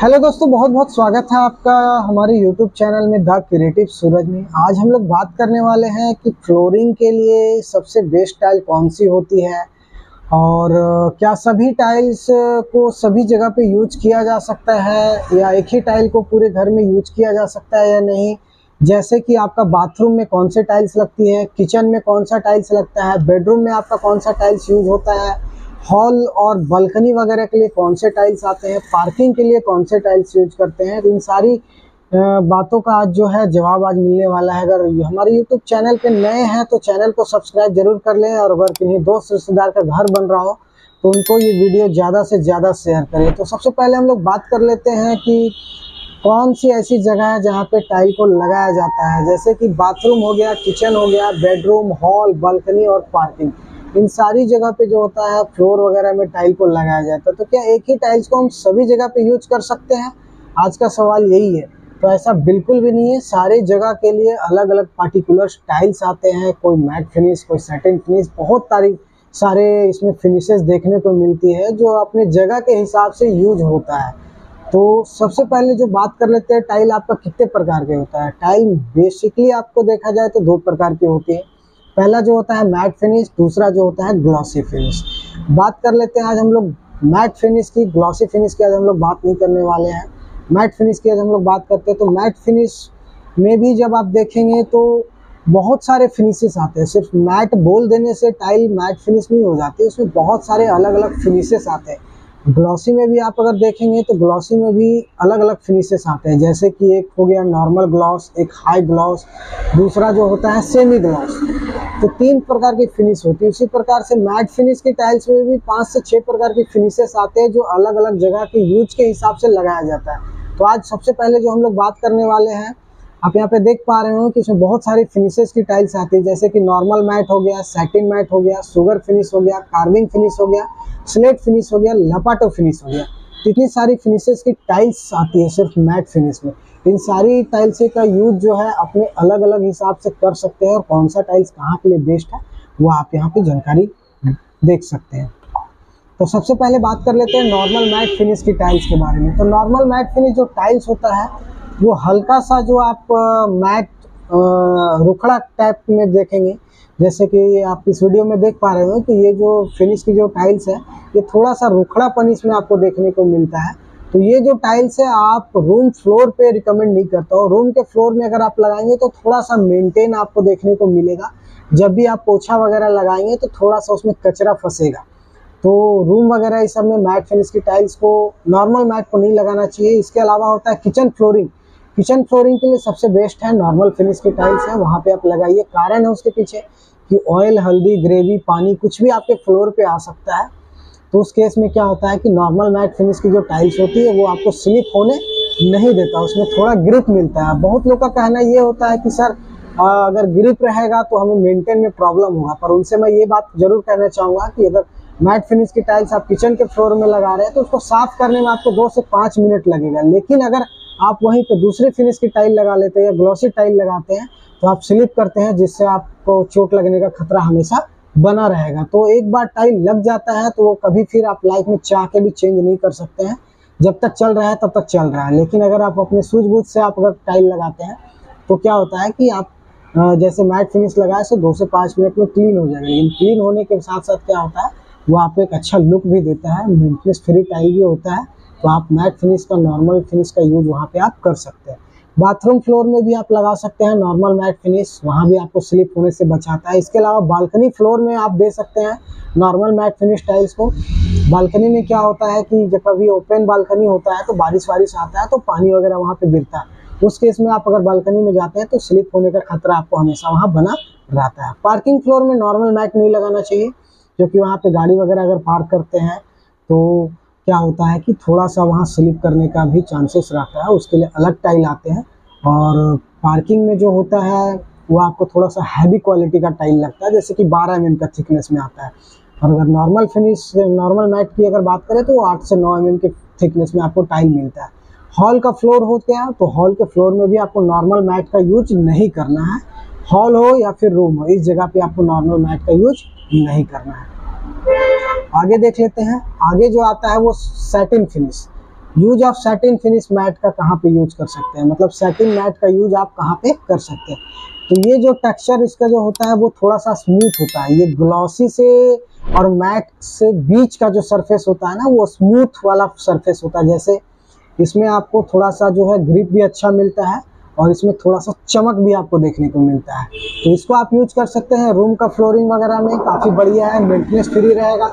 Hello दोस्तों, बहुत बहुत स्वागत है आपका हमारे यूट्यूब चैनल में द क्रिएटिव सूरज में। आज हम लोग बात करने वाले हैं कि फ्लोरिंग के लिए सबसे बेस्ट टाइल कौन सी होती है और क्या सभी टाइल्स को सभी जगह पे यूज किया जा सकता है या एक ही टाइल को पूरे घर में यूज किया जा सकता है या नहीं। जैसे कि आपका बाथरूम में कौन से टाइल्स लगती है, किचन में कौन सा टाइल्स लगता है, बेडरूम में आपका कौन सा टाइल्स यूज होता है, हॉल और बालकनी वगैरह के लिए कौन से टाइल्स आते हैं, पार्किंग के लिए कौन से टाइल्स यूज करते हैं। तो इन सारी बातों का आज जो है जवाब आज मिलने वाला है। अगर हमारे यूट्यूब चैनल पे नए हैं तो चैनल को सब्सक्राइब जरूर कर लें और अगर किन्हीं दोस्त रिश्तेदार का घर बन रहा हो तो उनको ये वीडियो ज़्यादा से ज़्यादा शेयर करें। तो सबसे पहले हम लोग बात कर लेते हैं कि कौन सी ऐसी जगह है जहाँ पे टाइल को लगाया जाता है। जैसे कि बाथरूम हो गया, किचन हो गया, बेडरूम, हॉल, बालकनी और पार्किंग, इन सारी जगह पे जो होता है फ्लोर वगैरह में टाइल को लगाया जाता है। तो क्या एक ही टाइल्स को हम सभी जगह पे यूज कर सकते हैं? आज का सवाल यही है। तो ऐसा बिल्कुल भी नहीं है। सारे जगह के लिए अलग अलग पार्टिकुलर टाइल्स आते हैं। कोई मैट फिनिश, कोई सैटिन फिनिश, बहुत सारे इसमें फिनिशेस देखने को मिलती है जो अपने जगह के हिसाब से यूज होता है। तो सबसे पहले जो बात कर लेते हैं, टाइल आपका कितने प्रकार के होता है। टाइल बेसिकली आपको देखा जाए तो दो प्रकार की होती है। पहला जो होता है मैट फिनिश, दूसरा जो होता है ग्लॉसी फिनिश। बात कर लेते हैं आज हम लोग मैट फिनिश की। ग्लॉसी फिनिश की आज हम लोग बात नहीं करने वाले हैं। मैट फिनिश की आज हम लोग बात करते हैं। तो मैट फिनिश में भी जब आप देखेंगे तो बहुत सारे फिनिशेस आते हैं। सिर्फ मैट बोल देने से टाइल मैट फिनिश नहीं हो जाती, उसमें बहुत सारे अलग अलग फिनिशेस आते हैं। ग्लॉसी में भी आप अगर देखेंगे तो ग्लॉसी में भी अलग अलग फिनिशेस आते हैं। जैसे कि एक हो गया नॉर्मल ग्लॉस, एक हाई ग्लॉस, दूसरा जो होता है सेमी ग्लॉस। तो तीन प्रकार की फिनिश होती है। उसी प्रकार से मैट फिनिश की टाइल्स में भी 5 से 6 प्रकार की फिनिशेस आते हैं जो अलग अलग जगह के यूज के हिसाब से लगाया जाता है। तो आज सबसे पहले जो हम लोग बात करने वाले हैं, आप यहाँ पे देख पा रहे हो कि इसमें बहुत सारी फिनिशेस की टाइल्स आती है। जैसे कि नॉर्मल मैट हो गया, सैटिन मैट हो गया, शुगर फिनिश हो गया, कार्विंग फिनिश हो गया, स्लेट फिनिश हो गया, लपाटो फिनिश हो गया। तो इतनी सारी फिनिशेस की टाइल्स आती है सिर्फ मैट फिनिश में। इन सारी टाइल्स का यूज जो है अपने अलग अलग हिसाब से कर सकते हैं और कौन सा टाइल्स कहाँ के लिए बेस्ट है वो आप यहाँ पे जानकारी देख सकते हैं। तो सबसे पहले बात कर लेते हैं नॉर्मल मैट फिनिश की टाइल्स के बारे में। तो नॉर्मल मैट फिनिश जो टाइल्स होता है वो हल्का सा जो आप मैट रुखड़ा टाइप में देखेंगे। जैसे कि आप इस वीडियो में देख पा रहे हो कि ये जो फिनिश की जो टाइल्स है ये थोड़ा सा रुखड़ापन इसमें आपको देखने को मिलता है। तो ये जो टाइल्स है आप रूम फ्लोर पे रिकमेंड नहीं करता हूँ। रूम के फ्लोर में अगर आप लगाएंगे तो थोड़ा सा मेंटेन आपको देखने को मिलेगा। जब भी आप पोछा वगैरह लगाएंगे तो थोड़ा सा उसमें कचरा फंसेगा। तो रूम वगैरह इस सब में मैट फिनिश की टाइल्स को, नॉर्मल मैट को नहीं लगाना चाहिए। इसके अलावा होता है किचन फ्लोरिंग। किचन फ्लोरिंग के लिए सबसे बेस्ट है नॉर्मल फिनिश की टाइल्स है, वहाँ पे आप लगाइए। कारण है उसके पीछे कि ऑयल, हल्दी, ग्रेवी, पानी कुछ भी आपके फ्लोर पे आ सकता है। तो उस केस में क्या होता है कि नॉर्मल मैट फिनिश की जो टाइल्स होती है वो आपको स्लिप होने नहीं देता, उसमें थोड़ा ग्रिप मिलता है। बहुत लोग का कहना ये होता है कि सर अगर ग्रिप रहेगा तो हमें मेंटेन में प्रॉब्लम होगा। पर उनसे मैं ये बात जरूर कहना चाहूँगा कि अगर मैट फिनिश की टाइल्स आप किचन के फ्लोर में लगा रहे हैं तो उसको साफ करने में आपको 2 से 5 मिनट लगेगा। लेकिन अगर आप वहीं पे दूसरी फिनिश की टाइल लगा लेते हैं या ग्लॉसी टाइल लगाते हैं तो आप स्लिप करते हैं, जिससे आपको चोट लगने का खतरा हमेशा बना रहेगा। तो एक बार टाइल लग जाता है तो वो कभी फिर आप लाइफ में चाह के भी चेंज नहीं कर सकते हैं। जब तक चल रहा है तब तक चल रहा है। लेकिन अगर आप अपने सूझबूझ से आप अगर टाइल लगाते हैं तो क्या होता है कि आप जैसे मैट फिनिश लगाए तो 2 से 5 मिनट में क्लीन हो जाएगा। लेकिन क्लीन होने के साथ साथ क्या होता है वो आपको एक अच्छा लुक भी देता है, मेंटेनेंस फ्री टाइल भी होता है। तो आप मैट फिनिश का, नॉर्मल फिनिश का यूज वहाँ पे आप कर सकते हैं। बाथरूम फ्लोर में भी आप लगा सकते हैं नॉर्मल मैट फिनिश, वहाँ भी आपको स्लिप होने से बचाता है। इसके अलावा बालकनी फ्लोर में आप दे सकते हैं नॉर्मल मैट फिनिश टाइल्स को। बालकनी में क्या होता है कि जब कभी ओपन बालकनी होता है तो बारिश वारिश आता है तो पानी वगैरह वहाँ पे गिरता है। उस केस में आप अगर बालकनी में जाते हैं तो स्लिप होने का खतरा आपको हमेशा वहाँ बना रहता है। पार्किंग फ्लोर में नॉर्मल मैट नहीं लगाना चाहिए, क्योंकि वहाँ पे गाड़ी वगैरह अगर पार्क करते हैं तो क्या होता है कि थोड़ा सा वहाँ स्लिप करने का भी चांसेस रहता है। उसके लिए अलग टाइल आते हैं। और पार्किंग में जो होता है वो आपको थोड़ा सा हैवी क्वालिटी का टाइल लगता है, जैसे कि 12 mm का थिकनेस में आता है। और अगर नॉर्मल फिनिश, नॉर्मल मैट की अगर बात करें तो वो 8 से 9 mm के थिकनेस में आपको टाइल मिलता है। हॉल का फ्लोर हो गया तो हॉल के फ्लोर में भी आपको नॉर्मल मैट का यूज नहीं करना है। हॉल हो या फिर रूम हो, इस जगह पे आपको नॉर्मल मैट का यूज नहीं करना है। आगे देख लेते हैं। आगे जो आता है वो satin finish. Use of satin finish matte का कहाँ पे यूज कर सकते हैं, मतलब सैटिन मैट का यूज आप कहाँ पे कर सकते हैं। तो ये जो टेक्सचर इसका जो होता है वो थोड़ा सा स्मूथ होता है। ये ग्लॉसी से और मैट से बीच का जो सरफेस होता है ना, वो स्मूथ वाला सरफेस होता है। जैसे इसमें आपको थोड़ा सा जो है ग्रिप भी अच्छा मिलता है और इसमें थोड़ा सा चमक भी आपको देखने को मिलता है। तो इसको आप यूज कर सकते हैं रूम का फ्लोरिंग वगैरह में, काफ़ी बढ़िया है, मेंटेनेंस फ्री रहेगा।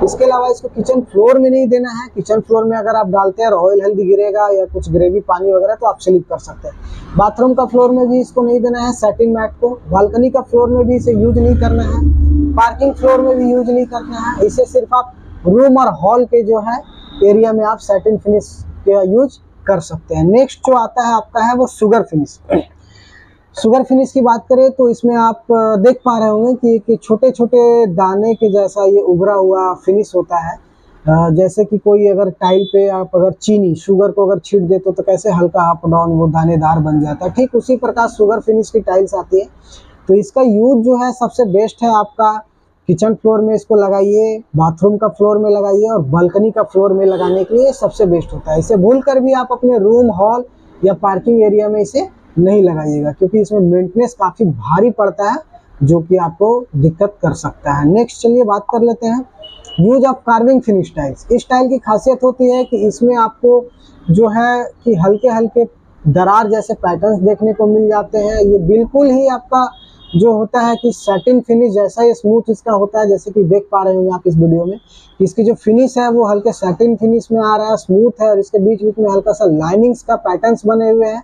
इसके अलावा इसको किचन फ्लोर में नहीं देना है। किचन फ्लोर में अगर आप डालते हैं और ऑयल हल्दी गिरेगा या कुछ ग्रेवी पानी वगैरह तो आप स्लिप कर सकते हैं। बाथरूम का फ्लोर में भी इसको नहीं देना है सैटिन मैट को। बालकनी का फ्लोर में भी इसे यूज नहीं करना है। पार्किंग फ्लोर में भी यूज नहीं करना है। इसे सिर्फ आप रूम और हॉल के जो है एरिया में आप सैटिन फिनिश का यूज कर सकते हैं। नेक्स्ट जो आता है आपका है वो शुगर फिनिश। शुगर फिनिश की बात करें तो इसमें आप देख पा रहे होंगे कि एक छोटे छोटे दाने के जैसा ये उभरा हुआ फिनिश होता है। जैसे कि कोई अगर टाइल पे आप अगर चीनी शुगर को अगर छीट देते तो कैसे हल्का अप डाउन वो दानेदार बन जाता है, ठीक उसी प्रकार शुगर फिनिश की टाइल्स आती है। तो इसका यूज जो है सबसे बेस्ट है आपका किचन फ्लोर में इसको लगाइए, बाथरूम का फ्लोर में लगाइए और बालकनी का फ्लोर में लगाने के लिए सबसे बेस्ट होता है। इसे भूल कर भी आप अपने रूम, हॉल या पार्किंग एरिया में इसे नहीं लगाइएगा, क्योंकि इसमें मेंटेनेंस काफ़ी भारी पड़ता है जो कि आपको दिक्कत कर सकता है। नेक्स्ट चलिए बात कर लेते हैं use of carving finish tiles. इस टाइल की खासियत होती है कि इसमें आपको जो है कि हल्के हल्के दरार जैसे पैटर्न्स देखने को मिल जाते हैं। ये बिल्कुल ही आपका जो होता है कि सैटिन फिनिश जैसा ही स्मूथ इसका होता है, जैसे कि देख पा रहे होंगे आप इस वीडियो में। इसकी जो फिनिश है वो हल्के सैटिन फिनिश में आ रहा है, स्मूथ है और इसके बीच बीच में हल्का सा लाइनिंग्स का पैटर्न्स बने हुए हैं।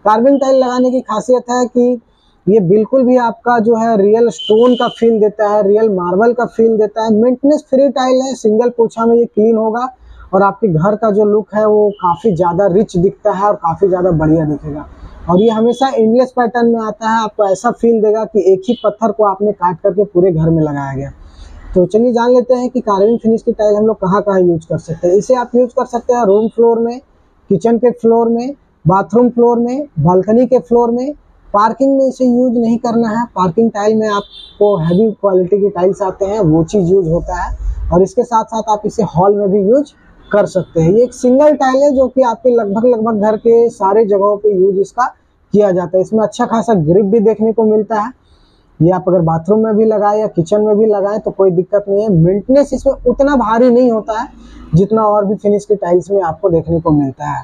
कार्विंग टाइल लगाने की खासियत है कि ये बिल्कुल भी आपका जो है रियल स्टोन का फील देता है, रियल मार्बल का फील देता है। मेंटेनेंस फ्री टाइल है, सिंगल पोछा में ये क्लीन होगा और आपके घर का जो लुक है वो काफ़ी ज़्यादा रिच दिखता है और काफ़ी ज़्यादा बढ़िया दिखेगा। और ये हमेशा इंडलेस पैटर्न में आता है, आपको ऐसा फील देगा कि एक ही पत्थर को आपने काट करके पूरे घर में लगाया गया। तो चलिए जान लेते हैं कि कार्विंग फिनिश की टाइल हम लोग कहाँ कहाँ यूज कर सकते हैं। इसे आप यूज कर सकते हैं रूम फ्लोर में, किचन के फ्लोर में, बाथरूम फ्लोर में, बालकनी के फ्लोर में। पार्किंग में इसे यूज नहीं करना है। पार्किंग टाइल में आपको हैवी क्वालिटी के टाइल्स आते हैं, वो चीज़ यूज होता है। और इसके साथ साथ आप इसे हॉल में भी यूज कर सकते हैं। ये एक सिंगल टाइल है जो कि आपके लगभग घर के सारे जगहों पे यूज इसका किया जाता है। इसमें अच्छा खासा ग्रिप भी देखने को मिलता है। ये आप अगर बाथरूम में भी लगाए या किचन में भी लगाएं तो कोई दिक्कत नहीं है। मेंटेनेंस इसमें उतना भारी नहीं होता है जितना और भी फिनिश की टाइल्स में आपको देखने को मिलता है।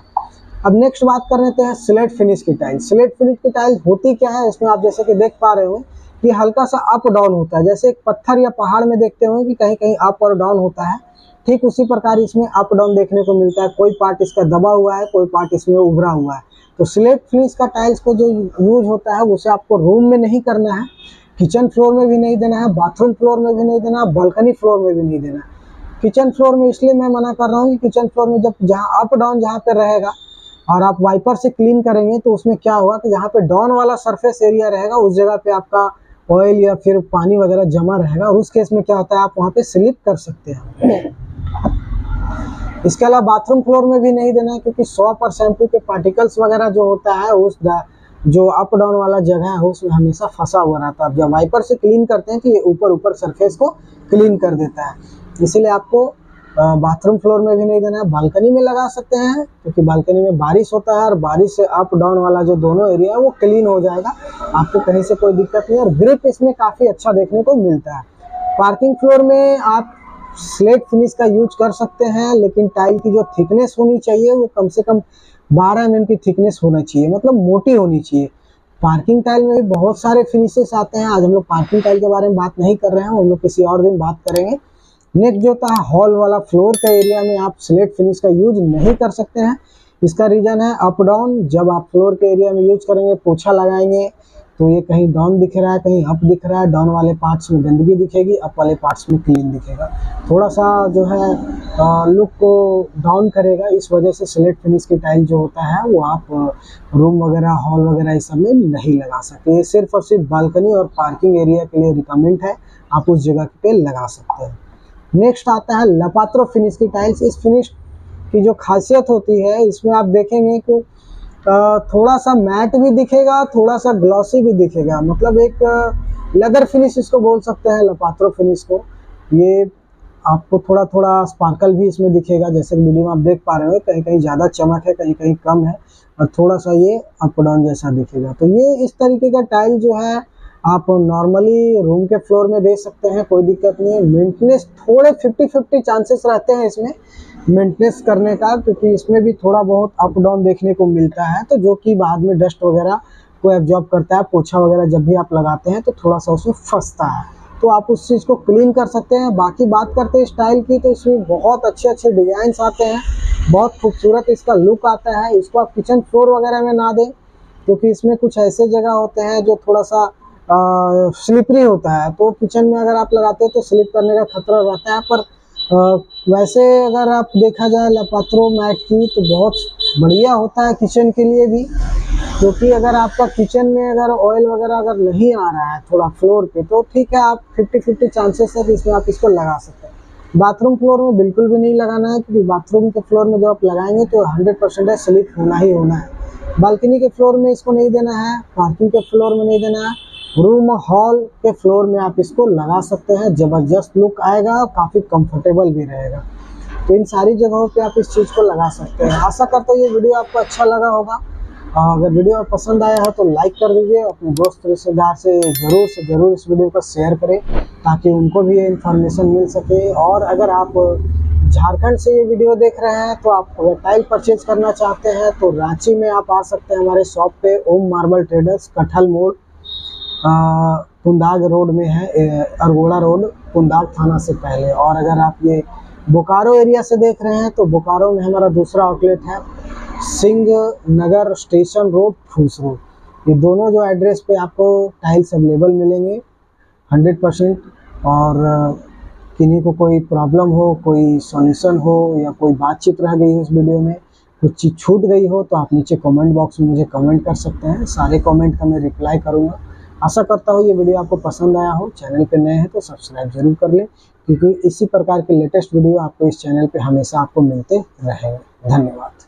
अब नेक्स्ट बात कर लेते हैं स्लेट फिनिश की टाइल्स। स्लेट फिनिश की टाइल्स होती क्या है, इसमें आप जैसे कि देख पा रहे हो कि हल्का सा अप डाउन होता है। जैसे एक पत्थर या पहाड़ में देखते हो कि कहीं कहीं अप और डाउन होता है, ठीक उसी प्रकार इसमें अप डाउन देखने को मिलता है। कोई पार्ट इसका दबा हुआ है, कोई पार्ट इसमें उभरा हुआ है। तो स्लेट फिनिश का टाइल्स को जो यूज होता है उसे आपको रूम में नहीं करना है, किचन फ्लोर में भी नहीं देना है, बाथरूम फ्लोर में भी नहीं देना है, बालकनी फ्लोर में भी नहीं देना है। किचन फ्लोर में इसलिए मैं मना कर रहा हूँ कि किचन फ्लोर में जब जहाँ अप डाउन जहाँ पे रहेगा और आप वाइपर से क्लीन करेंगे तो उसमें क्या होगा कि जहाँ पे डाउन वाला सरफेस एरिया रहेगा उस जगह पे आपका ऑयल या फिर पानी वगैरह जमा रहेगा और उस केस में क्या होता है आप वहाँ पे स्लिप कर सकते हैं। इसके अलावा बाथरूम फ्लोर में भी नहीं देना है, क्योंकि सोप और शैम्पू के पार्टिकल्स वगैरह जो होता है उस जो अप डाउन वाला जगह है उसमें हमेशा फंसा हुआ रहता है। जब वाइपर से क्लीन करते हैं तो ये ऊपर सरफेस को क्लीन कर देता है। इसीलिए आपको बाथरूम फ्लोर में भी नहीं देना है। बालकनी में लगा सकते हैं क्योंकि बालकनी में बारिश होता है और बारिश से अप डाउन वाला जो दोनों एरिया है वो क्लीन हो जाएगा, आपको कहीं से कोई दिक्कत नहीं है और ग्रिप इसमें काफ़ी अच्छा देखने को मिलता है। पार्किंग फ्लोर में आप स्लेट फिनिश का यूज कर सकते हैं, लेकिन टाइल की जो थिकनेस होनी चाहिए वो कम से कम 12 mm की थिकनेस होना चाहिए, मतलब मोटी होनी चाहिए। पार्किंग टाइल में भी बहुत सारे फिनिशेस आते हैं। आज हम लोग पार्किंग टाइल के बारे में बात नहीं कर रहे हैं, हम लोग किसी और दिन बात करेंगे। नेक्स्ट जो होता है हॉल वाला फ्लोर का एरिया में आप स्लेट फिनिश का यूज नहीं कर सकते हैं। इसका रीज़न है अप डाउन। जब आप फ्लोर के एरिया में यूज करेंगे, पोछा लगाएंगे तो ये कहीं डाउन दिख रहा है, कहीं अप दिख रहा है। डाउन वाले पार्ट्स में गंदगी दिखेगी, अप वाले पार्ट्स में क्लीन दिखेगा। थोड़ा सा जो है लुक को डाउन करेगा। इस वजह से स्लेट फिनिश की टाइल जो होता है वो आप रूम वगैरह, हॉल वगैरह इस सब में नहीं लगा सकते। ये सिर्फ और सिर्फ बालकनी और पार्किंग एरिया के लिए रिकमेंड है, आप उस जगह पे लगा सकते हैं। नेक्स्ट आता है लपात्रो फिनिश की टाइल्स। इस फिनिश की जो खासियत होती है इसमें आप देखेंगे कि थोड़ा सा मैट भी दिखेगा, थोड़ा सा ग्लॉसी भी दिखेगा, मतलब एक लेदर फिनिश इसको बोल सकते हैं लपात्रो फिनिश को। ये आपको थोड़ा थोड़ा स्पार्कल भी इसमें दिखेगा, जैसे वीडियो में आप देख पा रहे हो, कहीं कहीं ज़्यादा चमक है, कहीं कहीं कम है, और थोड़ा सा ये अप डाउन जैसा दिखेगा। तो ये इस तरीके का टाइल जो है आप नॉर्मली रूम के फ्लोर में दे सकते हैं, कोई दिक्कत नहीं है। मेंटेनेंस थोड़े 50-50 चांसेस रहते हैं इसमें मेंटेनेंस करने का, क्योंकि इसमें भी थोड़ा बहुत अप डाउन देखने को मिलता है, तो जो कि बाद में डस्ट वगैरह को एब्जॉर्ब करता है। पोछा वगैरह जब भी आप लगाते हैं तो थोड़ा सा उसमें फंसता है, तो आप उस चीज़ को क्लीन कर सकते हैं। बाकी बात करते हैं स्टाइल की, तो इसमें बहुत अच्छे अच्छे डिजाइन्स आते हैं, बहुत खूबसूरत इसका लुक आता है। इसको आप किचन फ्लोर वगैरह में ना दें, क्योंकि इसमें कुछ ऐसे जगह होते हैं जो थोड़ा सा स्लिपरी होता है, तो किचन में अगर आप लगाते हैं तो स्लिप करने का खतरा रहता है। पर वैसे अगर आप देखा जाए लापात्रो मैट की, तो बहुत बढ़िया होता है किचन के लिए भी, क्योंकि अगर आपका किचन में अगर ऑयल वगैरह अगर नहीं आ रहा है थोड़ा फ्लोर पे, तो ठीक है, आप 50-50 चांसेस है कि इसमें आप इसको लगा सकते हैं। बाथरूम फ्लोर में बिल्कुल भी नहीं लगाना है, क्योंकि बाथरूम के फ्लोर में जब आप लगाएंगे तो 100% है स्लिप होना ही होना है। बालकनी के फ्लोर में इसको नहीं देना है, पार्किंग के फ्लोर में नहीं देना है, रूम हॉल के फ्लोर में आप इसको लगा सकते हैं। ज़बरदस्त लुक आएगा और काफ़ी कंफर्टेबल भी रहेगा। तो इन सारी जगहों पे आप इस चीज़ को लगा सकते हैं। आशा करता हूँ ये वीडियो आपको अच्छा लगा होगा। अगर वीडियो पसंद आया हो तो लाइक कर दीजिए, अपने दोस्त रिश्तेदार से ज़रूर इस वीडियो को शेयर करें, ताकि उनको भी ये इन्फॉर्मेशन मिल सके। और अगर आप झारखंड से ये वीडियो देख रहे हैं, तो आप अगर टाइल परचेज करना चाहते हैं तो रांची में आप आ सकते हैं हमारे शॉप पे, ओम मार्बल ट्रेडर्स, कटहल मोड़, पुंदाग रोड में है, अरगोड़ा रोड, पुंदाग थाना से पहले। और अगर आप ये बोकारो एरिया से देख रहे हैं तो बोकारो में हमारा दूसरा आउटलेट है, सिंह नगर स्टेशन रोड, फूस रोड। ये दोनों जो एड्रेस पे आपको टाइल्स अवेलेबल मिलेंगे 100%। और किन्हीं को कोई प्रॉब्लम हो, कोई सॉल्यूशन हो, या कोई बातचीत रह गई हो इस वीडियो में, कुछ चीज़ छूट गई हो, तो आप नीचे कमेंट बॉक्स में मुझे कमेंट कर सकते हैं। सारे कमेंट का मैं रिप्लाई करूँगा। आशा करता हूँ ये वीडियो आपको पसंद आया हो। चैनल पे नए हैं तो सब्सक्राइब जरूर कर लें, क्योंकि इसी प्रकार के लेटेस्ट वीडियो आपको इस चैनल पे हमेशा आपको मिलते रहेंगे। धन्यवाद।